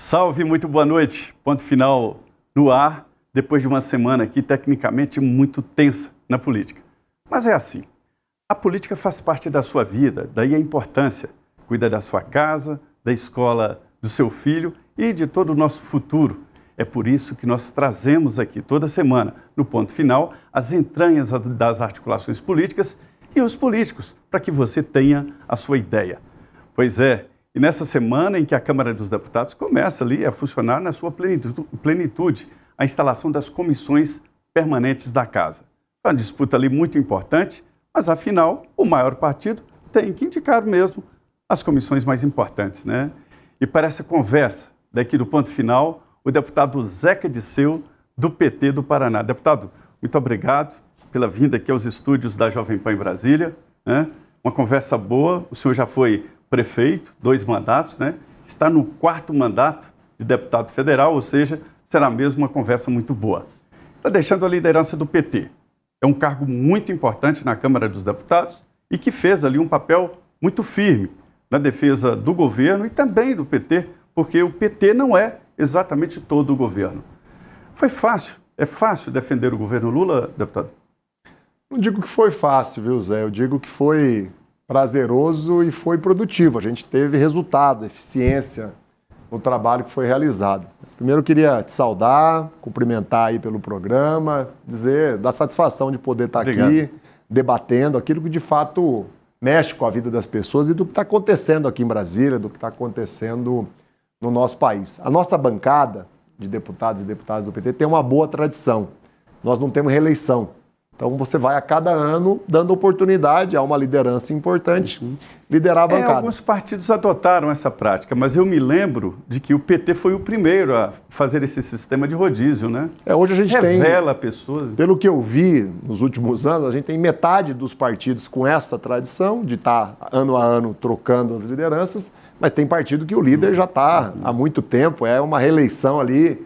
Salve, muito boa noite. Ponto final no ar, depois de uma semana aqui tecnicamente muito tensa na política. Mas é assim, a política faz parte da sua vida, daí a importância. Cuida da sua casa, da escola do seu filho e de todo o nosso futuro. É por isso que nós trazemos aqui toda semana, no Ponto Final, as entranhas das articulações políticas e os políticos, para que você tenha a sua ideia. Pois é, e nessa semana em que a Câmara dos Deputados começa ali a funcionar na sua plenitude, a instalação das comissões permanentes da Casa. É uma disputa ali muito importante, mas afinal, o maior partido tem que indicar mesmo as comissões mais importantes, né? E para essa conversa daqui do Ponto Final, o deputado Zeca Disseu, do PT do Paraná. Deputado, muito obrigado pela vinda aqui aos estúdios da Jovem Pan em Brasília, né? Uma conversa boa, o senhor já foi prefeito, 2 mandatos, né? Está no 4º mandato de deputado federal, ou seja, será mesmo uma conversa muito boa. Está deixando a liderança do PT. É um cargo muito importante na Câmara dos Deputados e que fez ali um papel muito firme na defesa do governo e também do PT, porque o PT não é exatamente todo o governo. Foi fácil, é fácil defender o governo Lula, deputado? Não digo que foi fácil, viu, Zé? Eu digo que foi prazeroso e foi produtivo. A gente teve resultado, eficiência no trabalho que foi realizado. Mas primeiro eu queria te saudar, cumprimentar aí pelo programa, dizer da satisfação de poder estar aqui debatendo aquilo que de fato mexe com a vida das pessoas e do que está acontecendo aqui em Brasília, do que está acontecendo no nosso país. A nossa bancada de deputados e deputadas do PT tem uma boa tradição. Nós não temos reeleição. Então você vai a cada ano dando oportunidade a uma liderança importante liderar a bancada. Alguns partidos adotaram essa prática, mas eu me lembro de que o PT foi o primeiro a fazer esse sistema de rodízio, né? Hoje a gente revela pessoas. Pelo que eu vi nos últimos anos, a gente tem metade dos partidos com essa tradição de estar ano a ano trocando as lideranças, mas tem partido que o líder já está há muito tempo, é uma reeleição ali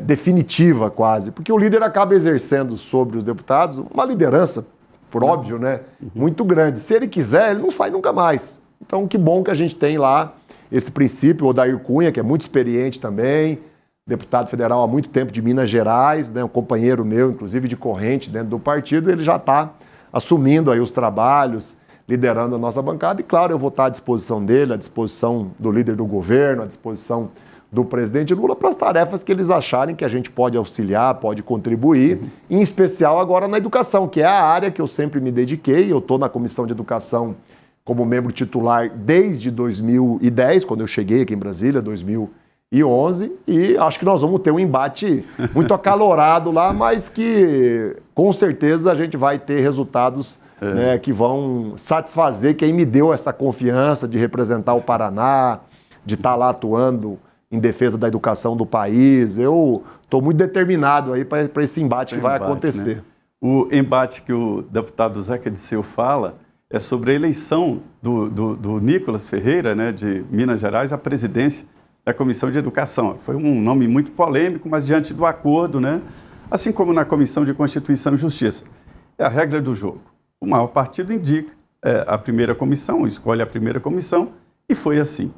definitiva quase, porque o líder acaba exercendo sobre os deputados uma liderança, por óbvio, né, muito grande. Se ele quiser, ele não sai nunca mais. Então, que bom que a gente tem lá esse princípio. O Odair Cunha, que é muito experiente também, deputado federal há muito tempo de Minas Gerais, né, um companheiro meu, inclusive de corrente dentro do partido, ele já está assumindo aí os trabalhos, liderando a nossa bancada. E claro, eu vou estar à disposição dele, à disposição do líder do governo, à disposição do presidente Lula para as tarefas que eles acharem que a gente pode auxiliar, pode contribuir, em especial agora na educação, que é a área que eu sempre me dediquei. Eu estou na Comissão de Educação como membro titular desde 2010, quando eu cheguei aqui em Brasília, 2011, e acho que nós vamos ter um embate muito acalorado lá, mas que com certeza a gente vai ter resultados né, que vão satisfazer quem me deu essa confiança de representar o Paraná, de estar lá atuando em defesa da educação do país. Eu estou muito determinado aí para esse embate que vai acontecer. Né? O embate que o deputado Zeca Disseu fala é sobre a eleição do Nicolas Ferreira, né, de Minas Gerais, à presidência da Comissão de Educação. Foi um nome muito polêmico, mas diante do acordo, né, assim como na Comissão de Constituição e Justiça. É a regra do jogo. O maior partido indica a primeira comissão, escolhe a primeira comissão, e foi assim.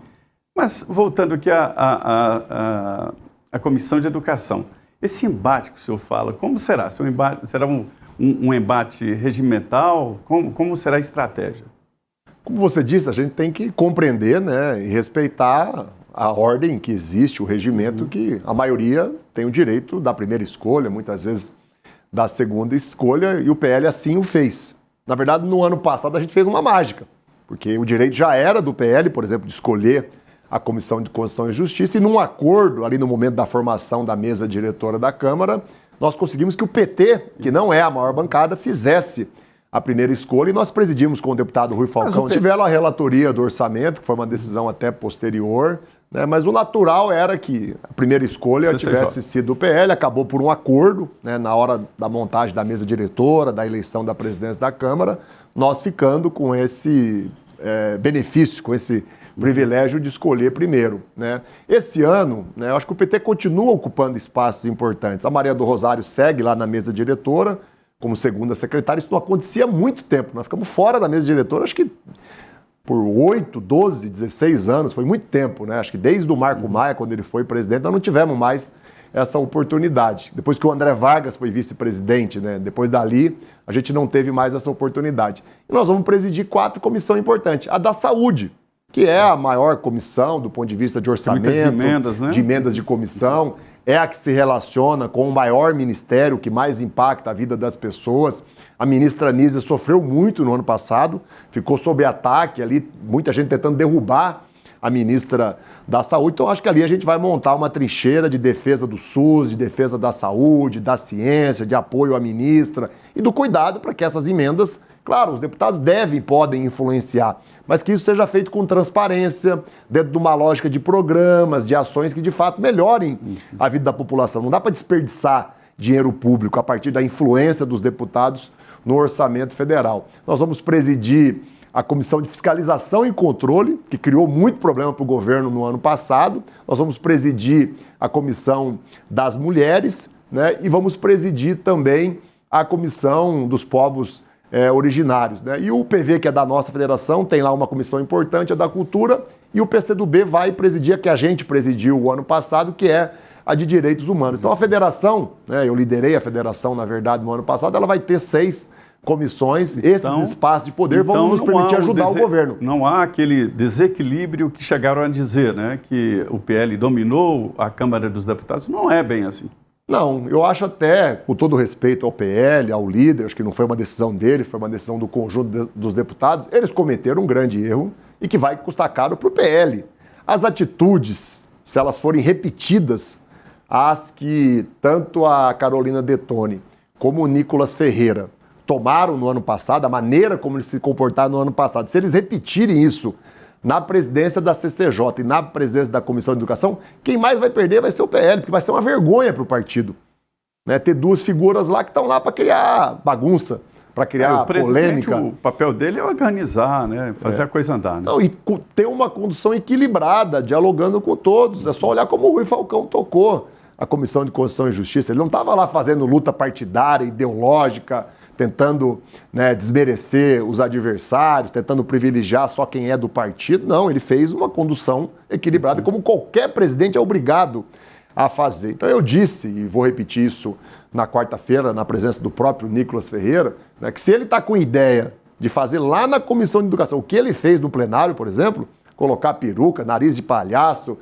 Mas, voltando aqui à Comissão de Educação, esse embate que o senhor fala, como será? Será um embate regimental? Como será a estratégia? Como você disse, a gente tem que compreender, né, e respeitar a ordem que existe, o regimento que a maioria tem o direito da primeira escolha, muitas vezes da segunda escolha, e o PL assim o fez. Na verdade, no ano passado a gente fez uma mágica, porque o direito já era do PL, por exemplo, de escolher a Comissão de Constituição e Justiça, e num acordo, ali no momento da formação da mesa diretora da Câmara, nós conseguimos que o PT, que não é a maior bancada, fizesse a primeira escolha, e nós presidimos com o deputado Rui Falcão. Tiveram a relatoria do orçamento, que foi uma decisão até posterior, né, mas o natural era que a primeira escolha tivesse sido o PL, acabou por um acordo, né, na hora da montagem da mesa diretora, da eleição da presidência da Câmara, nós ficando com esse benefício, com esse privilégio de escolher primeiro, né? Esse ano, né, eu acho que o PT continua ocupando espaços importantes. A Maria do Rosário segue lá na mesa diretora como segunda secretária. Isso não acontecia há muito tempo. Nós ficamos fora da mesa diretora, acho que por 8, 12, 16 anos, foi muito tempo, né? Acho que desde o Marco Maia, quando ele foi presidente, nós não tivemos mais essa oportunidade. Depois que o André Vargas foi vice-presidente, né? Depois dali, a gente não teve mais essa oportunidade. E nós vamos presidir 4 comissões importantes. A da saúde, que é a maior comissão do ponto de vista de orçamento, emendas, né? de emendas de comissão, é a que se relaciona com o maior ministério que mais impacta a vida das pessoas. A ministra Anísia sofreu muito no ano passado, ficou sob ataque ali, muita gente tentando derrubar a ministra da Saúde. Então, acho que ali a gente vai montar uma trincheira de defesa do SUS, de defesa da saúde, da ciência, de apoio à ministra e do cuidado para que essas emendas, claro, os deputados podem influenciar, mas que isso seja feito com transparência, dentro de uma lógica de programas, de ações que de fato melhorem a vida da população. Não dá para desperdiçar dinheiro público a partir da influência dos deputados no orçamento federal. Nós vamos presidir a Comissão de Fiscalização e Controle, que criou muito problema para o governo no ano passado. Nós vamos presidir a Comissão das Mulheres, né? E vamos presidir também a Comissão dos Povos Originários, né? E o PV, que é da nossa federação, tem lá uma comissão importante, a da Cultura, e o PCdoB vai presidir a que a gente presidiu o ano passado, que é a de Direitos Humanos. Então a federação, né, eu liderei a federação, na verdade, no ano passado, ela vai ter 6 comissões, esses espaços de poder vão nos permitir ajudar o governo. Não há aquele desequilíbrio que chegaram a dizer, né, que o PL dominou a Câmara dos Deputados. Não é bem assim. Não, eu acho até, com todo respeito ao PL, ao líder, acho que não foi uma decisão dele, foi uma decisão do conjunto dos deputados, eles cometeram um grande erro e que vai custar caro para o PL. As atitudes, se elas forem repetidas, as que tanto a Carolina Detoni como o Nicolas Ferreira tomaram no ano passado, a maneira como eles se comportaram no ano passado, se eles repetirem isso na presidência da CCJ e na presidência da Comissão de Educação, quem mais vai perder vai ser o PL, porque vai ser uma vergonha para o partido, né? Ter 2 figuras lá que estão lá para criar bagunça, para criar polêmica. O papel dele é organizar, né? Fazer a coisa andar. Né? Não, e ter uma condução equilibrada, dialogando com todos. É só olhar como o Rui Falcão tocou a Comissão de Constituição e Justiça. Ele não estava lá fazendo luta partidária, ideológica, tentando, né, desmerecer os adversários, tentando privilegiar só quem é do partido. Não, ele fez uma condução equilibrada, como qualquer presidente é obrigado a fazer. Então eu disse, e vou repetir isso na quarta-feira, na presença do próprio Nicolas Ferreira, né, que se ele está com ideia de fazer lá na Comissão de Educação o que ele fez no plenário, por exemplo, colocar peruca, nariz de palhaço,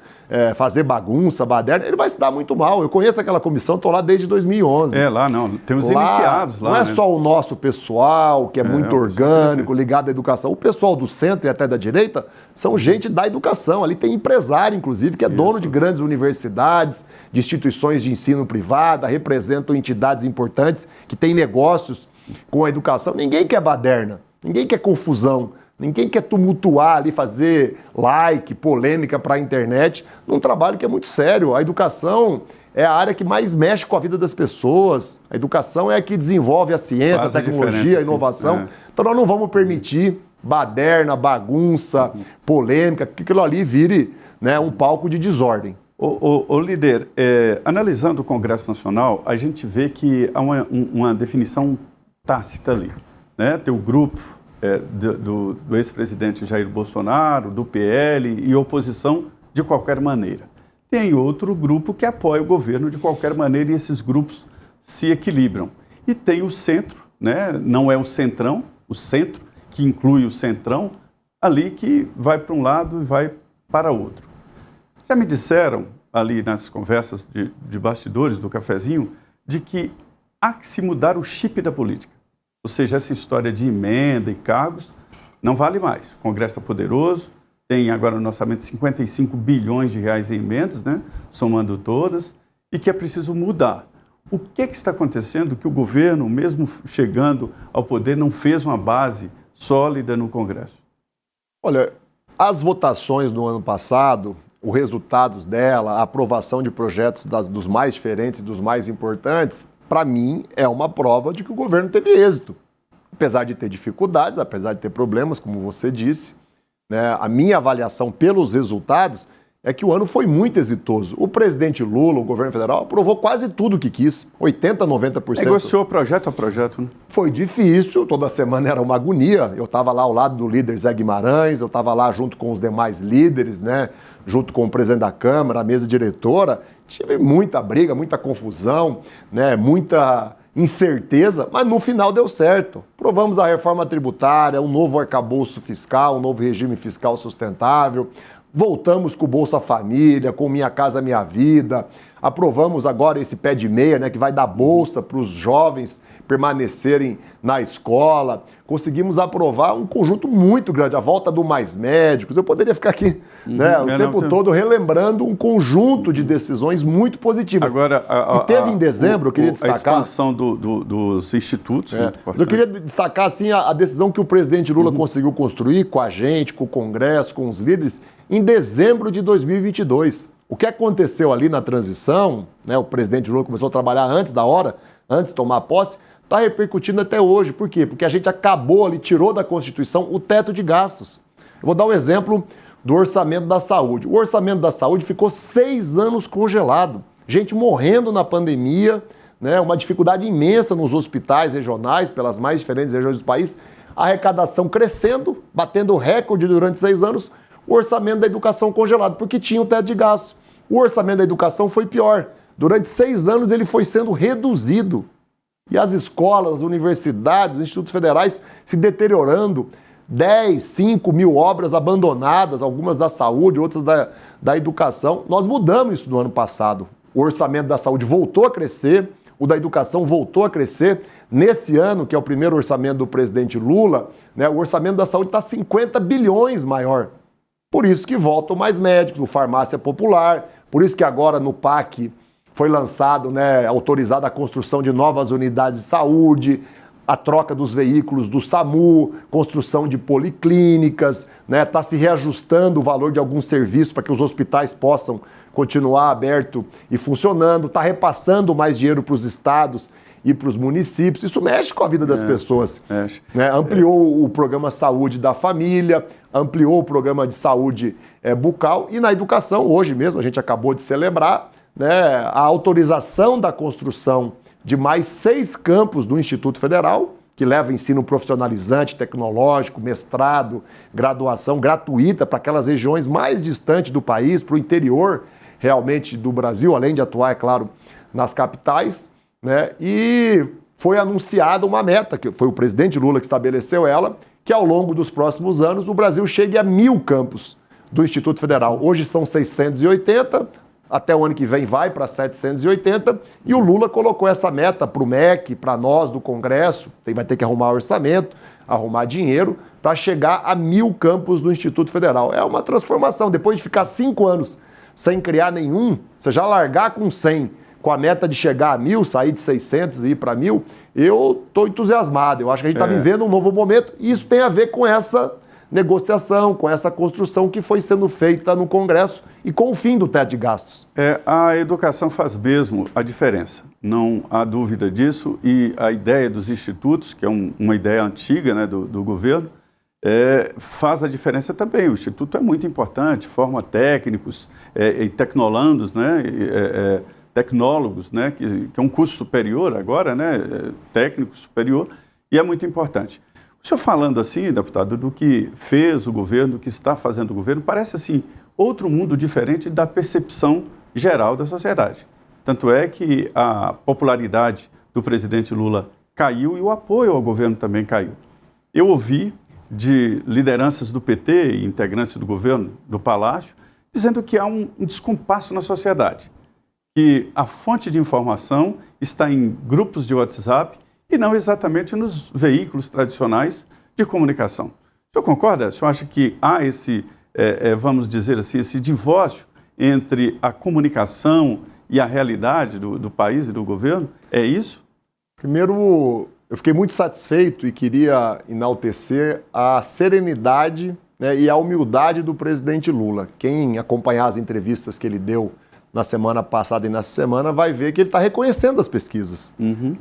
fazer bagunça, baderna, ele vai se dar muito mal. Eu conheço aquela comissão, estou lá desde 2011. Lá não, tem os iniciados lá. Não é só o nosso pessoal, que é muito orgânico, ligado à educação. O pessoal do centro e até da direita são gente da educação. Ali tem empresário, inclusive, que é dono de grandes universidades, de instituições de ensino privada, representam entidades importantes que têm negócios com a educação. Ninguém quer baderna, ninguém quer confusão. Ninguém quer tumultuar ali, fazer like, polêmica para a internet, num trabalho que é muito sério. A educação é a área que mais mexe com a vida das pessoas. A educação é a que desenvolve a ciência, a tecnologia, a inovação. Então nós não vamos permitir baderna, bagunça, polêmica, que aquilo ali vire, né, um palco de desordem. O líder, analisando o Congresso Nacional, a gente vê que há uma definição tácita ali, né? Tem o grupo do ex-presidente Jair Bolsonaro, do PL e oposição de qualquer maneira. Tem outro grupo que apoia o governo de qualquer maneira e esses grupos se equilibram. E tem o centro, né? Não é o centrão, o centro, que inclui o centrão, ali que vai para um lado e vai para outro. Já me disseram, ali nas conversas de bastidores do cafezinho, de que há que se mudar o chip da política. Ou seja, essa história de emenda e cargos não vale mais. O Congresso está poderoso, tem agora no orçamento 55 bilhões de reais em emendas, né? Somando todas, e que é preciso mudar. O que está acontecendo que o governo, mesmo chegando ao poder, não fez uma base sólida no Congresso? Olha, as votações do ano passado, os resultados dela, a aprovação de projetos dos mais diferentes e dos mais importantes, para mim, é uma prova de que o governo teve êxito. Apesar de ter dificuldades, apesar de ter problemas, como você disse, né, a minha avaliação pelos resultados é que o ano foi muito exitoso. O presidente Lula, o governo federal, aprovou quase tudo o que quis, 80%, 90%. Negociou projeto a projeto, né? Foi difícil, toda semana era uma agonia. Eu estava lá ao lado do líder Zé Guimarães, eu estava lá junto com os demais líderes, né? Junto com o presidente da Câmara, a mesa diretora. Tive muita briga, muita confusão, né? Muita incerteza, mas no final deu certo. Aprovamos a reforma tributária, um novo arcabouço fiscal, um novo regime fiscal sustentável. Voltamos com o Bolsa Família, com Minha Casa Minha Vida. Aprovamos agora esse pé de meia, né, que vai dar bolsa para os jovens permanecerem na escola. Conseguimos aprovar um conjunto muito grande, a volta do Mais Médicos. Eu poderia ficar aqui o tempo todo relembrando um conjunto de decisões muito positivas. Agora, e teve em dezembro, eu queria destacar... A expansão dos institutos. Mas eu queria destacar assim, a decisão que o presidente Lula conseguiu construir com a gente, com o Congresso, com os líderes, em dezembro de 2022. O que aconteceu ali na transição, né, o presidente Lula começou a trabalhar antes da hora, antes de tomar posse, está repercutindo até hoje. Por quê? Porque a gente acabou ali, tirou da Constituição o teto de gastos. Eu vou dar um exemplo do orçamento da saúde. O orçamento da saúde ficou 6 anos congelado. Gente morrendo na pandemia, né, uma dificuldade imensa nos hospitais regionais, pelas mais diferentes regiões do país, a arrecadação crescendo, batendo recorde durante 6 anos, o orçamento da educação congelado, porque tinha o teto de gastos. O orçamento da educação foi pior. Durante 6 anos ele foi sendo reduzido. E as escolas, as universidades, os institutos federais se deteriorando, 10, 5 mil obras abandonadas, algumas da saúde, outras da educação. Nós mudamos isso no ano passado. O orçamento da saúde voltou a crescer, o da educação voltou a crescer. Nesse ano, que é o primeiro orçamento do presidente Lula, né, o orçamento da saúde está 50 bilhões maior. Por isso que voltam mais médicos, o Farmácia Popular, por isso que agora no PAC foi lançado, né, autorizada a construção de novas unidades de saúde, a troca dos veículos do SAMU, construção de policlínicas, né, está se reajustando o valor de alguns serviços para que os hospitais possam continuar aberto e funcionando, está repassando mais dinheiro para os estados e para os municípios. Isso mexe com a vida das pessoas. Né? Ampliou o programa Saúde da Família, ampliou o programa de saúde bucal e na educação, hoje mesmo, a gente acabou de celebrar, né, a autorização da construção de mais 6 campos do Instituto Federal, que leva ensino profissionalizante, tecnológico, mestrado, graduação gratuita para aquelas regiões mais distantes do país, para o interior realmente do Brasil, além de atuar, é claro, nas capitais, né? E foi anunciada uma meta, que foi o presidente Lula que estabeleceu ela, que ao longo dos próximos anos o Brasil chegue a 1.000 campos do Instituto Federal. Hoje são 680, até o ano que vem vai para 780, e o Lula colocou essa meta para o MEC, para nós do Congresso, vai ter que arrumar orçamento, arrumar dinheiro, para chegar a 1.000 campos do Instituto Federal. É uma transformação. Depois de ficar 5 anos sem criar nenhum, você já largar com 100, com a meta de chegar a 1.000, sair de 600 e ir para 1.000, eu estou entusiasmado. Eu acho que a gente está vivendo um novo momento, e isso tem a ver com essa negociação, com essa construção que foi sendo feita no Congresso e com o fim do teto de gastos. A educação faz mesmo a diferença, não há dúvida disso, e a ideia dos institutos, que é uma ideia antiga, né, do governo, faz a diferença também. O Instituto é muito importante, forma técnicos e tecnolandos, né, tecnólogos, né, que é um curso superior agora, né, técnico superior, e é muito importante. O senhor falando assim, deputado, do que fez o governo, do que está fazendo o governo, parece assim, outro mundo diferente da percepção geral da sociedade. Tanto é que a popularidade do presidente Lula caiu e o apoio ao governo também caiu. Eu ouvi de lideranças do PT e integrantes do governo, do Palácio, dizendo que há um descompasso na sociedade, que a fonte de informação está em grupos de WhatsApp e não exatamente nos veículos tradicionais de comunicação. O senhor concorda? O senhor acha que há esse, vamos dizer assim, esse divórcio entre a comunicação e a realidade do país e do governo? É isso? Primeiro, eu fiquei muito satisfeito e queria enaltecer a serenidade, né, e a humildade do presidente Lula. Quem acompanhar as entrevistas que ele deu na semana passada e nessa semana vai ver que ele está reconhecendo as pesquisas.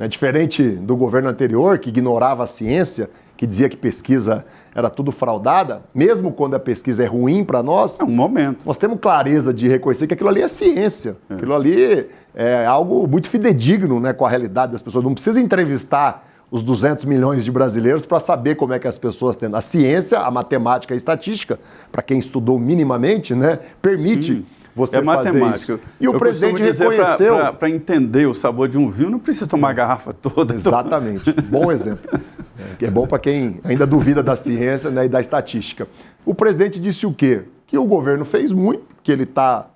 Diferente do governo anterior, que ignorava a ciência, que dizia que pesquisa era tudo fraudada, mesmo quando a pesquisa é ruim para nós, É um momento. nós temos clareza de reconhecer que aquilo ali é ciência. Aquilo ali é algo muito fidedigno, né, com a realidade das pessoas. Não precisa entrevistar os 200 milhões de brasileiros para saber como é que as pessoas têm. A ciência, a matemática e a estatística, para quem estudou minimamente, né, permite Sim. você fazer isso. E o presidente reconheceu... Para entender o sabor de um vinho, não precisa tomar a garrafa toda. Exatamente. Bom exemplo. É bom para quem ainda duvida da ciência, né, e da estatística. O presidente disse o quê? Que o governo fez muito, que ele está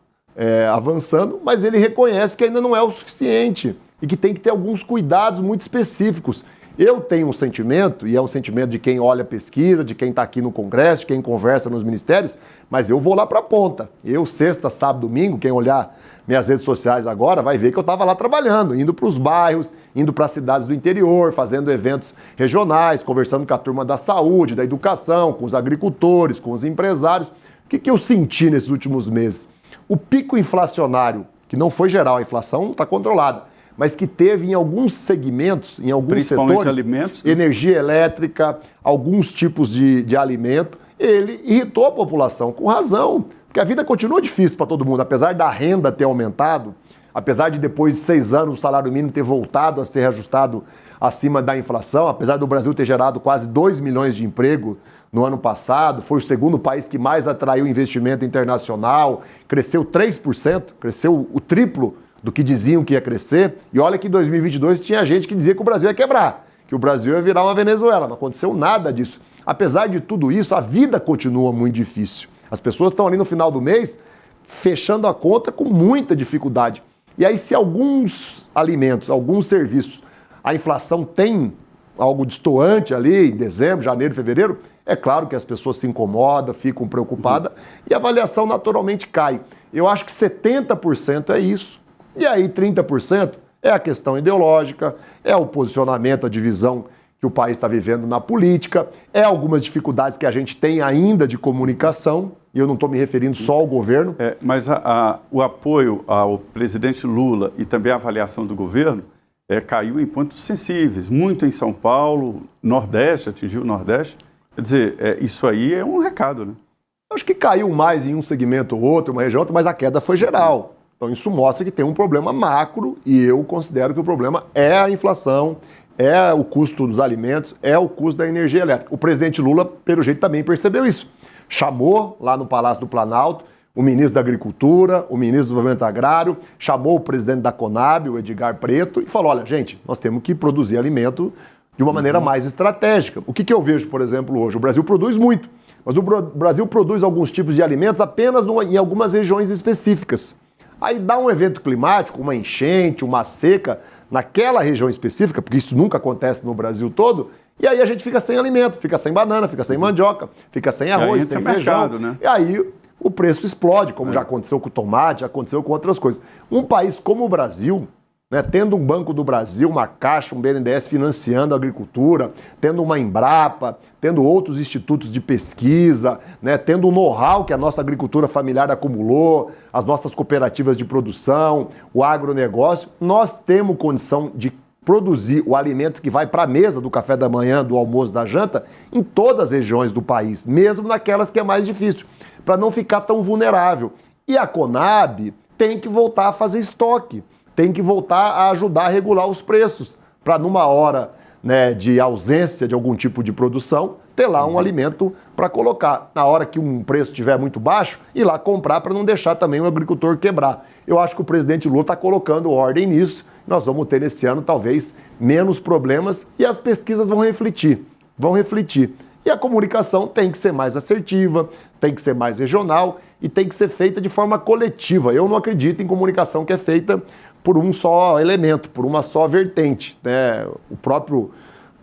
avançando, mas ele reconhece que ainda não é o suficiente e que tem que ter alguns cuidados muito específicos. Eu tenho um sentimento, e é um sentimento de quem olha a pesquisa, de quem está aqui no Congresso, de quem conversa nos ministérios, mas eu vou lá para a ponta. Eu, sexta, sábado, domingo, quem olhar minhas redes sociais agora vai ver que eu estava lá trabalhando, indo para os bairros, indo para as cidades do interior, fazendo eventos regionais, conversando com a turma da saúde, da educação, com os agricultores, com os empresários. O que eu senti nesses últimos meses? O pico inflacionário, que não foi geral, a inflação está controlada, mas que teve em alguns segmentos, em alguns setores, alimentos, né? Energia elétrica, alguns tipos de alimento, ele irritou a população, com razão, porque a vida continua difícil para todo mundo, apesar da renda ter aumentado, apesar de depois de 6 anos o salário mínimo ter voltado a ser reajustado acima da inflação, apesar do Brasil ter gerado quase 2 milhões de emprego no ano passado, foi o segundo país que mais atraiu investimento internacional, cresceu 3%, cresceu o triplo do que diziam que ia crescer, e olha que em 2022 tinha gente que dizia que o Brasil ia quebrar, que o Brasil ia virar uma Venezuela, não aconteceu nada disso. Apesar de tudo isso, a vida continua muito difícil. As pessoas estão ali no final do mês fechando a conta com muita dificuldade. E aí, se alguns alimentos, alguns serviços, a inflação tem algo destoante ali em dezembro, janeiro, fevereiro, é claro que as pessoas se incomodam, ficam preocupadas e a avaliação naturalmente cai. Eu acho que 70% é isso. E aí 30% é a questão ideológica, é o posicionamento, a divisão que o país está vivendo na política, é algumas dificuldades que a gente tem ainda de comunicação, e eu não estou me referindo só ao governo. Mas o apoio ao presidente Lula e também a avaliação do governo caiu em pontos sensíveis, muito em São Paulo, Nordeste, atingiu o Nordeste. Quer dizer, isso aí é um recado, né? Acho que caiu mais em um segmento ou outro, uma região ou outra, mas a queda foi geral. Então isso mostra que tem um problema macro e eu considero que o problema é a inflação, é o custo dos alimentos, é o custo da energia elétrica. O presidente Lula, pelo jeito, também percebeu isso. Chamou lá no Palácio do Planalto o ministro da Agricultura, o ministro do Desenvolvimento Agrário, chamou o presidente da Conab, o Edgar Preto, e falou, olha, gente, nós temos que produzir alimento de uma maneira mais estratégica. O que eu vejo, por exemplo, hoje? O Brasil produz muito, mas o Brasil produz alguns tipos de alimentos apenas em algumas regiões específicas. Aí dá um evento climático, uma enchente, uma seca, naquela região específica, porque isso nunca acontece no Brasil todo, e aí a gente fica sem alimento, fica sem banana, fica sem mandioca, fica sem arroz, sem feijão. Mercado, né? E aí o preço explode, como já aconteceu com o tomate, já aconteceu com outras coisas. Um país como o Brasil, né, tendo um Banco do Brasil, uma Caixa, um BNDES financiando a agricultura, tendo uma Embrapa, tendo outros institutos de pesquisa, né, tendo o know-how que a nossa agricultura familiar acumulou, as nossas cooperativas de produção, o agronegócio, nós temos condição de produzir o alimento que vai para a mesa do café da manhã, do almoço, da janta, em todas as regiões do país, mesmo naquelas que é mais difícil, para não ficar tão vulnerável. E a Conab tem que voltar a fazer estoque, tem que voltar a ajudar a regular os preços, para numa hora, né, de ausência de algum tipo de produção, ter lá um alimento para colocar. Na hora que um preço estiver muito baixo, ir lá comprar para não deixar também o agricultor quebrar. Eu acho que o presidente Lula está colocando ordem nisso. Nós vamos ter nesse ano talvez menos problemas e as pesquisas vão refletir. E a comunicação tem que ser mais assertiva, tem que ser mais regional e tem que ser feita de forma coletiva. Eu não acredito em comunicação que é feita por um só elemento, por uma só vertente, né? O próprio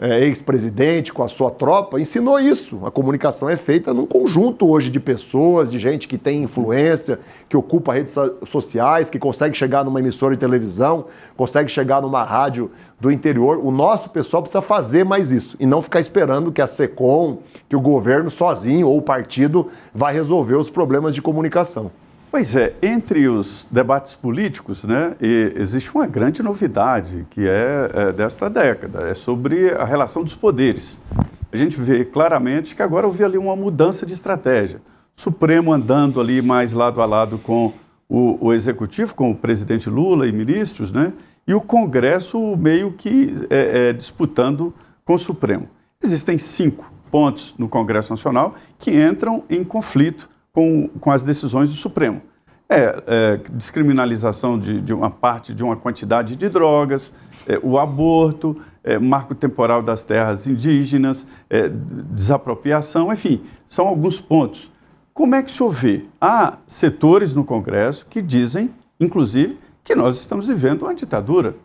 ex-presidente com a sua tropa ensinou isso. A comunicação é feita num conjunto hoje de pessoas, de gente que tem influência, que ocupa redes sociais, que consegue chegar numa emissora de televisão, consegue chegar numa rádio do interior. O nosso pessoal precisa fazer mais isso e não ficar esperando que a SECOM, que o governo sozinho ou o partido vai resolver os problemas de comunicação. Pois é, entre os debates políticos, né, existe uma grande novidade que é desta década, é sobre a relação dos poderes. a gente vê claramente que agora houve ali uma mudança de estratégia. O Supremo andando ali mais lado a lado com o Executivo, com o presidente Lula e ministros, né? E o Congresso meio que disputando com o Supremo. Existem 5 pontos no Congresso Nacional que entram em conflito com as decisões do Supremo. Descriminalização de uma parte de uma quantidade de drogas, o aborto, marco temporal das terras indígenas, desapropriação, enfim, são alguns pontos. Como é que o senhor vê? Há setores no Congresso que dizem, inclusive, que nós estamos vivendo uma ditadura.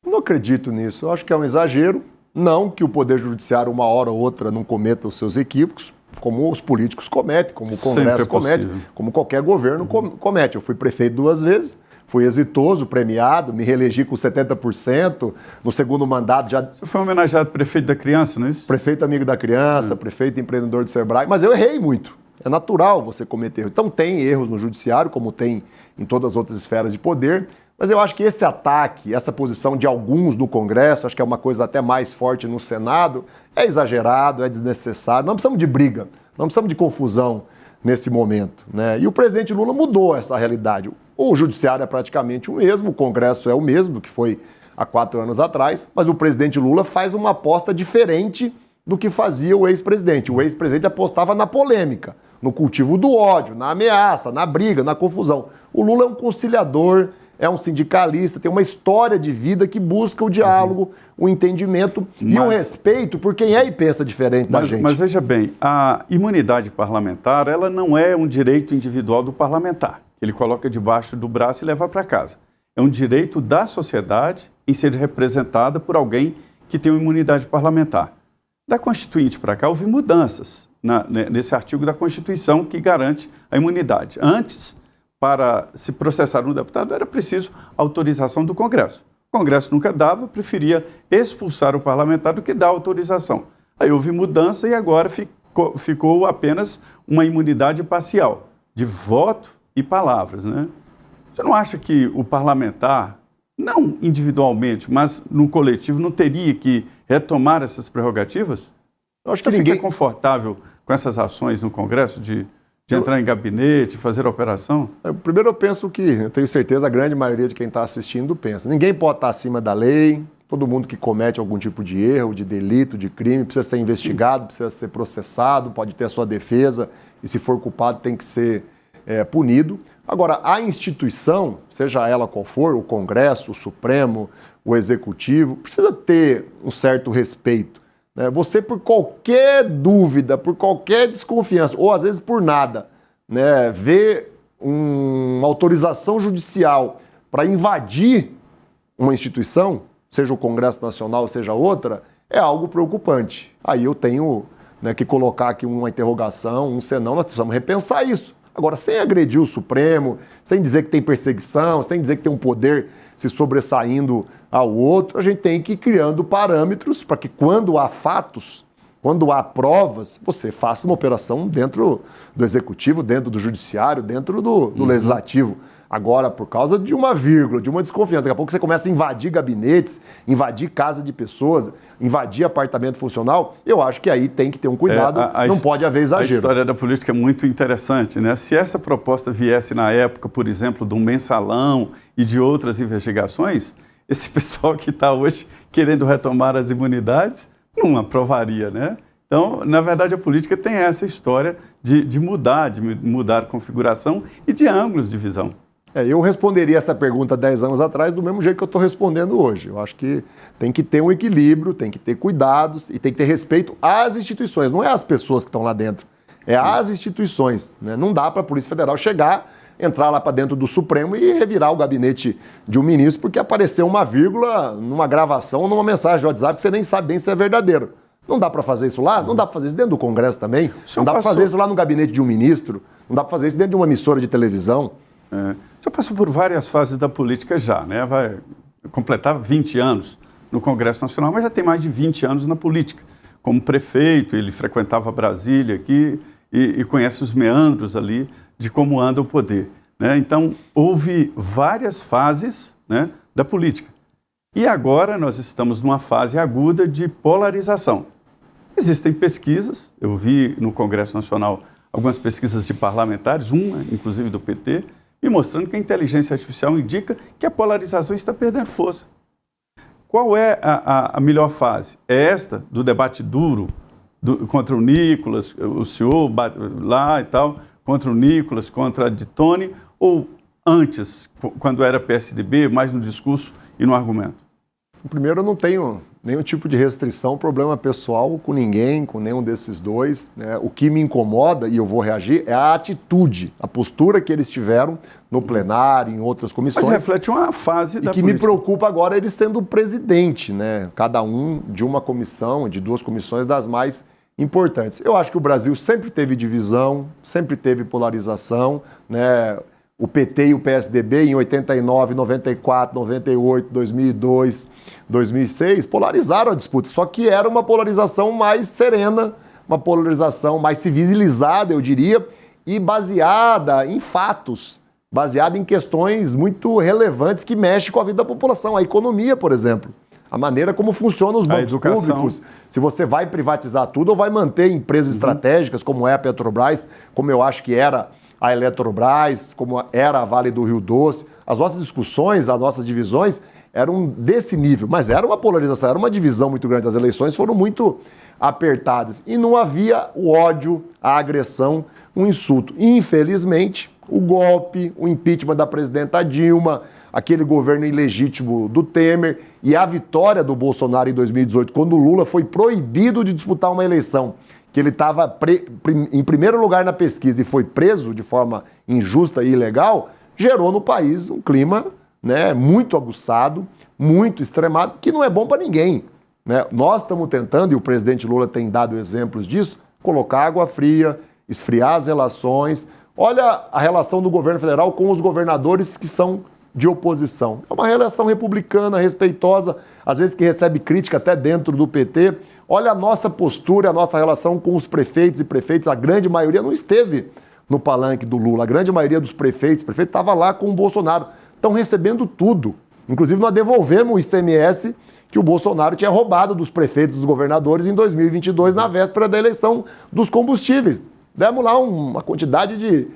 Não acredito nisso. Eu acho que é um exagero. Não que o Poder Judiciário, uma hora ou outra, não cometa os seus equívocos, como os políticos cometem, como o Congresso comete, como qualquer governo comete. Eu fui prefeito 2 vezes, fui exitoso, premiado, me reelegi com 70%, no segundo mandato já... Você foi homenageado prefeito da criança, não é isso? Prefeito amigo da criança, prefeito empreendedor de Sebrae, mas eu errei muito. É natural você cometer erros. Então tem erros no judiciário, como tem em todas as outras esferas de poder, mas eu acho que esse ataque, essa posição de alguns no Congresso, acho que é uma coisa até mais forte no Senado, é exagerado, é desnecessário. Não precisamos de briga, não precisamos de confusão nesse momento, né? E o presidente Lula mudou essa realidade. O judiciário é praticamente o mesmo, o Congresso é o mesmo que foi há 4 anos atrás, mas o presidente Lula faz uma aposta diferente do que fazia o ex-presidente. O ex-presidente apostava na polêmica, no cultivo do ódio, na ameaça, na briga, na confusão. O Lula é um conciliador, é um sindicalista, tem uma história de vida que busca o diálogo, o entendimento e o respeito por quem é e pensa diferente da gente. Mas veja bem, a imunidade parlamentar, ela não é um direito individual do parlamentar. Ele coloca debaixo do braço e leva para casa. É um direito da sociedade em ser representada por alguém que tem uma imunidade parlamentar. Da Constituinte para cá, houve mudanças nesse artigo da Constituição que garante a imunidade. Antes, para se processar um deputado, era preciso autorização do Congresso. O Congresso nunca dava, preferia expulsar o parlamentar do que dar autorização. Aí houve mudança e agora ficou apenas uma imunidade parcial, de voto e palavras, né? Você não acha que o parlamentar, não individualmente, mas no coletivo, não teria que retomar essas prerrogativas? Eu acho que ninguém fica confortável com essas ações no Congresso de entrar em gabinete, fazer operação? Primeiro eu penso que, eu tenho certeza, a grande maioria de quem está assistindo pensa. Ninguém pode estar acima da lei, todo mundo que comete algum tipo de erro, de delito, de crime, precisa ser investigado, precisa ser processado, pode ter a sua defesa e, se for culpado, tem que ser punido. Agora, a instituição, seja ela qual for, o Congresso, o Supremo, o Executivo, precisa ter um certo respeito. Você, por qualquer dúvida, por qualquer desconfiança, ou às vezes por nada, né, ver uma autorização judicial para invadir uma instituição, seja o Congresso Nacional, seja outra, é algo preocupante. Aí eu tenho, né, que colocar aqui uma interrogação, um senão, nós precisamos repensar isso. Agora, sem agredir o Supremo, sem dizer que tem perseguição, sem dizer que tem um poder se sobressaindo ao outro, a gente tem que ir criando parâmetros para que, quando há fatos, quando há provas, você faça uma operação dentro do Executivo, dentro do Judiciário, dentro do Legislativo. Agora, por causa de uma vírgula, de uma desconfiança, daqui a pouco você começa a invadir gabinetes, invadir casa de pessoas, invadir apartamento funcional, eu acho que aí tem que ter um cuidado, não pode haver exagero. A história da política é muito interessante, né? Se essa proposta viesse na época, por exemplo, do mensalão e de outras investigações, esse pessoal que está hoje querendo retomar as imunidades não aprovaria, né? Então, na verdade, a política tem essa história de mudar a configuração e de ângulos de visão. Eu responderia essa pergunta 10 anos atrás do mesmo jeito que eu estou respondendo hoje. Eu acho que tem que ter um equilíbrio, tem que ter cuidados e tem que ter respeito às instituições. Não é as pessoas que estão lá dentro, é as instituições, né? Não dá para a Polícia Federal chegar, entrar lá para dentro do Supremo e revirar o gabinete de um ministro porque apareceu uma vírgula numa gravação ou numa mensagem de WhatsApp que você nem sabe bem se é verdadeiro. Não dá para fazer isso lá? Não dá para fazer isso dentro do Congresso também? Não dá para fazer isso lá no gabinete de um ministro? Não dá para fazer isso dentro de uma emissora de televisão? O senhor passou por várias fases da política já, né? Vai completar 20 anos no Congresso Nacional, mas já tem mais de 20 anos na política. Como prefeito, ele frequentava Brasília aqui e conhece os meandros ali de como anda o poder, né? Então, houve várias fases, né, da política. E agora nós estamos numa fase aguda de polarização. Existem pesquisas, eu vi no Congresso Nacional algumas pesquisas de parlamentares, uma inclusive do PT, me mostrando que a inteligência artificial indica que a polarização está perdendo força. Qual é a melhor fase? É esta, do debate duro contra o Nicolas, o senhor lá e tal, contra o Nicolas, contra a Ditone, ou antes, quando era PSDB, mais no discurso e no argumento? Primeiro, eu não tenho nenhum tipo de restrição, problema pessoal com ninguém, com nenhum desses dois, né? O que me incomoda, e eu vou reagir, é a atitude, a postura que eles tiveram no plenário, em outras comissões. Mas reflete uma fase da política. E que me preocupa agora eles tendo o presidente, né? Cada um de uma comissão, de duas comissões das mais importantes. Eu acho que o Brasil sempre teve divisão, sempre teve polarização, né? O PT e o PSDB em 89, 94, 98, 2002, 2006 polarizaram a disputa, só que era uma polarização mais serena, uma polarização mais civilizada, eu diria, e baseada em fatos, baseada em questões muito relevantes que mexem com a vida da população, a economia, por exemplo. A maneira como funcionam os bancos públicos, se você vai privatizar tudo ou vai manter empresas estratégicas, como é a Petrobras, como eu acho que era a Eletrobras, como era a Vale do Rio Doce. As nossas discussões, as nossas divisões eram desse nível, mas era uma polarização, era uma divisão muito grande. As eleições foram muito apertadas e não havia o ódio, a agressão, o insulto. Infelizmente, o golpe, o impeachment da presidenta Dilma, aquele governo ilegítimo do Temer e a vitória do Bolsonaro em 2018, quando o Lula foi proibido de disputar uma eleição, que ele estava em primeiro lugar na pesquisa e foi preso de forma injusta e ilegal, gerou no país um clima, né, muito aguçado, muito extremado, que não é bom para ninguém, né? Nós estamos tentando, e o presidente Lula tem dado exemplos disso, colocar água fria, esfriar as relações. Olha a relação do governo federal com os governadores que são de oposição. É uma relação republicana, respeitosa, às vezes que recebe crítica até dentro do PT. Olha a nossa postura, a nossa relação com os prefeitos e prefeitas. A grande maioria não esteve no palanque do Lula. A grande maioria dos prefeitos estava lá com o Bolsonaro. Estão recebendo tudo. Inclusive, nós devolvemos o ICMS que o Bolsonaro tinha roubado dos prefeitos e dos governadores em 2022, na véspera da eleição dos combustíveis. Demos lá uma quantidade de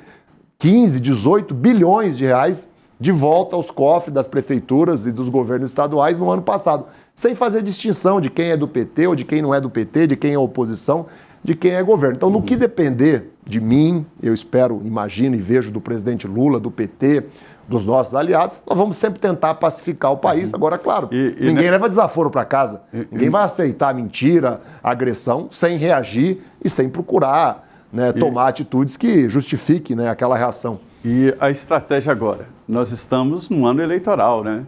15, 18 bilhões de reais de volta aos cofres das prefeituras e dos governos estaduais no ano passado, sem fazer distinção de quem é do PT ou de quem não é do PT, de quem é oposição, de quem é governo. Então, no que depender de mim, eu espero, imagino e vejo do presidente Lula, do PT, dos nossos aliados, nós vamos sempre tentar pacificar o país. Agora, claro, ninguém leva desaforo para casa, ninguém vai aceitar mentira, agressão, sem reagir e sem procurar, né, tomar atitudes que justifiquem, né, aquela reação. E a estratégia agora? Nós estamos num ano eleitoral, né?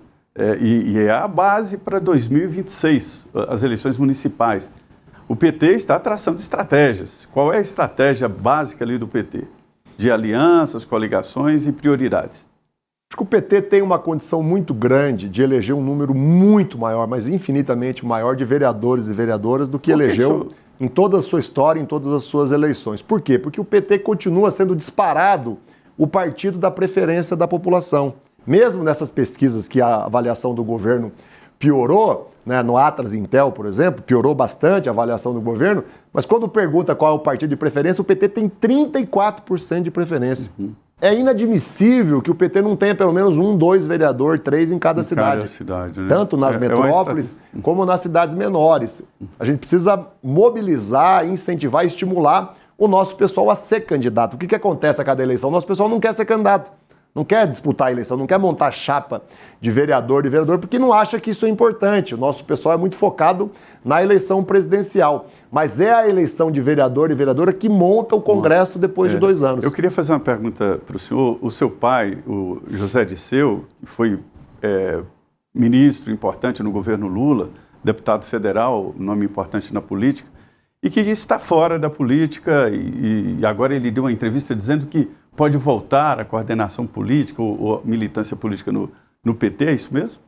E é a base para 2026, as eleições municipais. O PT está traçando estratégias. Qual é a estratégia básica ali do PT? De alianças, coligações e prioridades. Acho que o PT tem uma condição muito grande de eleger um número muito maior, mas infinitamente maior, de vereadores e vereadoras do que elegeu em toda a sua história, em todas as suas eleições. Por quê? Porque o PT continua sendo disparado o partido da preferência da população. Mesmo nessas pesquisas que a avaliação do governo piorou, né, no Atlas Intel, por exemplo, piorou bastante a avaliação do governo, mas quando pergunta qual é o partido de preferência, o PT tem 34% de preferência. É inadmissível que o PT não tenha pelo menos 1, 2 vereadores, 3 em cada cidade. Né? Tanto nas metrópoles como nas cidades menores. A gente precisa mobilizar, incentivar, estimular o nosso pessoal a ser candidato. O que acontece a cada eleição? O nosso pessoal não quer ser candidato, não quer disputar a eleição, não quer montar chapa de vereador, porque não acha que isso é importante. O nosso pessoal é muito focado na eleição presidencial, mas é a eleição de vereador e vereadora que monta o Congresso depois de 2 anos. Eu queria fazer uma pergunta para o senhor. O seu pai, o José Dirceu, que foi ministro importante no governo Lula, deputado federal, nome importante na política, e que está fora da política, e agora ele deu uma entrevista dizendo que pode voltar à coordenação política ou militância política no PT, é isso mesmo?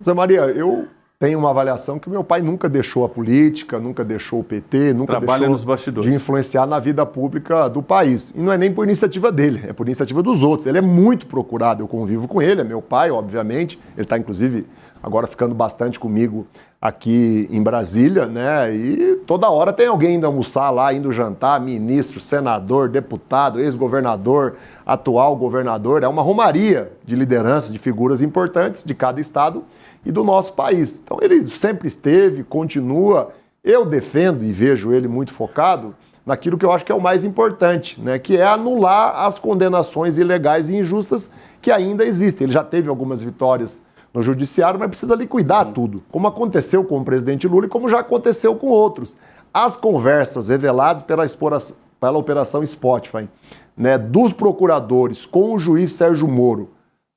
Zé Maria, eu tenho uma avaliação que meu pai nunca deixou a política, nunca deixou o PT, nunca deixou nos bastidores, de influenciar na vida pública do país. E não é nem por iniciativa dele, é por iniciativa dos outros. Ele é muito procurado, eu convivo com ele, é meu pai, obviamente, ele está inclusive agora ficando bastante comigo aqui em Brasília, né? E toda hora tem alguém indo almoçar lá, indo jantar, ministro, senador, deputado, ex-governador, atual governador. É uma romaria de lideranças, de figuras importantes de cada estado e do nosso país. Então ele sempre esteve, continua. Eu defendo e vejo ele muito focado naquilo que eu acho que é o mais importante, né? Que é anular as condenações ilegais e injustas que ainda existem. Ele já teve algumas vitórias no judiciário, mas precisa liquidar tudo, como aconteceu com o presidente Lula e como já aconteceu com outros. As conversas reveladas pela Operação Spotify, né, dos procuradores com o juiz Sérgio Moro,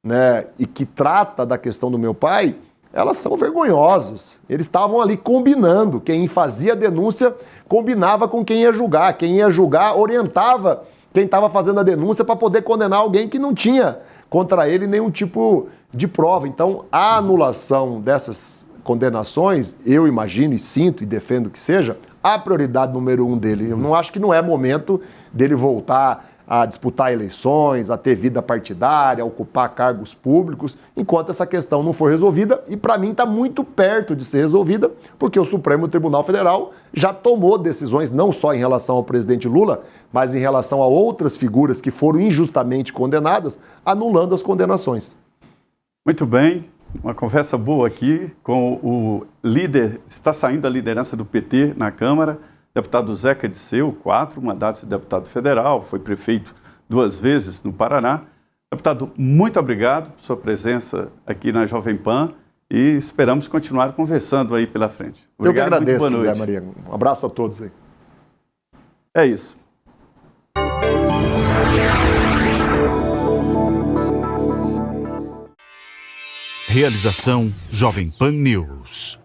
né, e que trata da questão do meu pai, elas são vergonhosas. Eles estavam ali combinando. Quem fazia a denúncia combinava com quem ia julgar orientava quem estava fazendo a denúncia para poder condenar alguém que não tinha contra ele nenhum tipo de prova. Então, a anulação dessas condenações, eu imagino e sinto e defendo que seja a prioridade número 1 dele. Eu não acho que não é momento dele voltar a disputar eleições, a ter vida partidária, a ocupar cargos públicos, enquanto essa questão não for resolvida, e para mim está muito perto de ser resolvida, porque o Supremo Tribunal Federal já tomou decisões não só em relação ao presidente Lula, mas em relação a outras figuras que foram injustamente condenadas, anulando as condenações. Muito bem, uma conversa boa aqui com o líder, está saindo da liderança do PT na Câmara, deputado Zeca Disseu, 4 mandatos de deputado federal, foi prefeito 2 vezes no Paraná. Deputado, muito obrigado por sua presença aqui na Jovem Pan e esperamos continuar conversando aí pela frente. Obrigado. Eu que agradeço, muito boa noite. Zé Maria. Um abraço a todos aí. É isso. Realização Jovem Pan News.